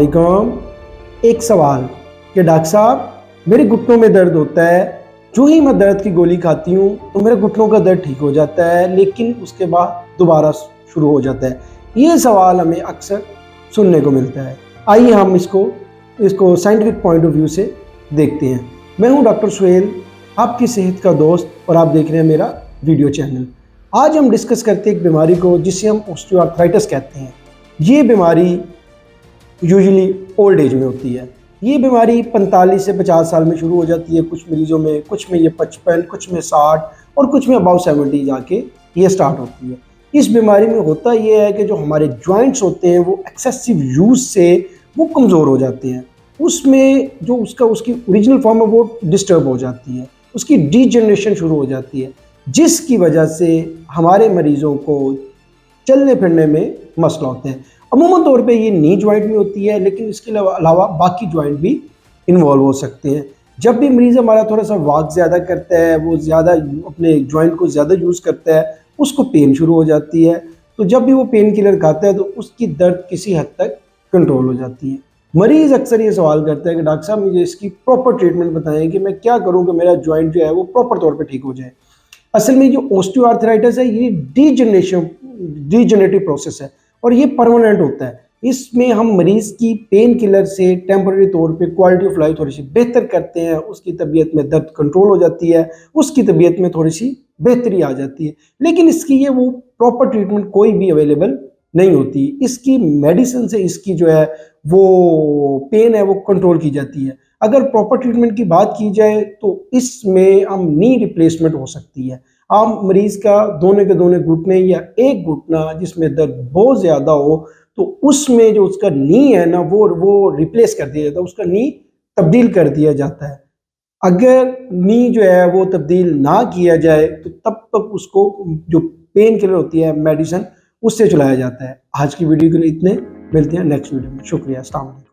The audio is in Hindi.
अस्सलाम। एक सवाल कि डॉक्टर साहब मेरे घुटनों में दर्द होता है, जो ही मैं दर्द की गोली खाती हूँ तो मेरे घुटनों का दर्द ठीक हो जाता है, लेकिन उसके बाद दोबारा शुरू हो जाता है। ये सवाल हमें अक्सर सुनने को मिलता है। आइए हम इसको साइंटिफिक पॉइंट ऑफ व्यू से देखते हैं। मैं हूँ डॉक्टर सुहेल, आपकी सेहत का दोस्त, और आप देख रहे हैं मेरा वीडियो चैनल। आज हम डिस्कस करते हैं एक बीमारी को जिसे हम ऑस्टियोआर्थराइटिस कहते हैं। ये बीमारी यूजुअली ओल्ड एज में होती है। ये बीमारी 45 से 50 साल में शुरू हो जाती है कुछ मरीजों में, कुछ में ये 55, कुछ में 60 और कुछ में अबाउ 70 जाके ये स्टार्ट होती है। इस बीमारी में होता ये है कि जो हमारे जॉइंट्स होते हैं वो एक्सेसिव यूज से वो कमज़ोर हो जाते हैं। उसमें जो उसकी ओरिजिनल फॉर्म है वो डिस्टर्ब हो जाती है, उसकी डीजनरेशन शुरू हो जाती है, जिसकी वजह से हमारे मरीज़ों को चलने फिरने में मसला होते हैं। अमूमन तौर पे ये नी जॉइंट में होती है, लेकिन इसके अलावा बाकी जॉइंट भी इन्वॉल्व हो सकते हैं। जब भी मरीज़ हमारा थोड़ा सा वॉक ज़्यादा करता है, वो ज़्यादा अपने जॉइंट को ज़्यादा यूज़ करता है, उसको पेन शुरू हो जाती है। तो जब भी वो पेन किलर खाता है तो उसकी दर्द किसी हद तक कंट्रोल हो जाती है। मरीज़ अक्सर ये सवाल करता है कि डॉक्टर साहब मुझे इसकी प्रॉपर ट्रीटमेंट बताएं कि मैं क्या करूँ कि मेरा जॉइंट जो है वो प्रॉपर तौर पर ठीक हो जाए। असल में जो ऑस्टियोआर्थराइटिस है ये डीजनरेटिव प्रोसेस है और ये परमानेंट होता है। इसमें हम मरीज़ की पेन किलर से टेम्पररी तौर पे क्वालिटी ऑफ लाइफ थोड़ी सी बेहतर करते हैं, उसकी तबीयत में दर्द कंट्रोल हो जाती है, उसकी तबीयत में थोड़ी सी बेहतरी आ जाती है। लेकिन इसकी ये वो प्रॉपर ट्रीटमेंट कोई भी अवेलेबल नहीं होती। इसकी मेडिसिन से इसकी जो है वो पेन है वो कंट्रोल की जाती है। अगर प्रॉपर ट्रीटमेंट की बात की जाए तो इसमें हम नी रिप्लेसमेंट हो सकती है। आम मरीज़ का दोनों के दोनों घुटने या एक घुटना जिसमें दर्द बहुत ज़्यादा हो तो उसमें जो उसका नी है ना वो रिप्लेस कर दिया जाता है, उसका नी तब्दील कर दिया जाता है। अगर नी जो है वो तब्दील ना किया जाए तो तब तक उसको जो पेन किलर होती है मेडिसिन उससे चलाया जाता है। आज की वीडियो के लिए इतने, मिलते हैं नेक्स्ट वीडियो में। शुक्रिया, अस्सलाम वालेकुम।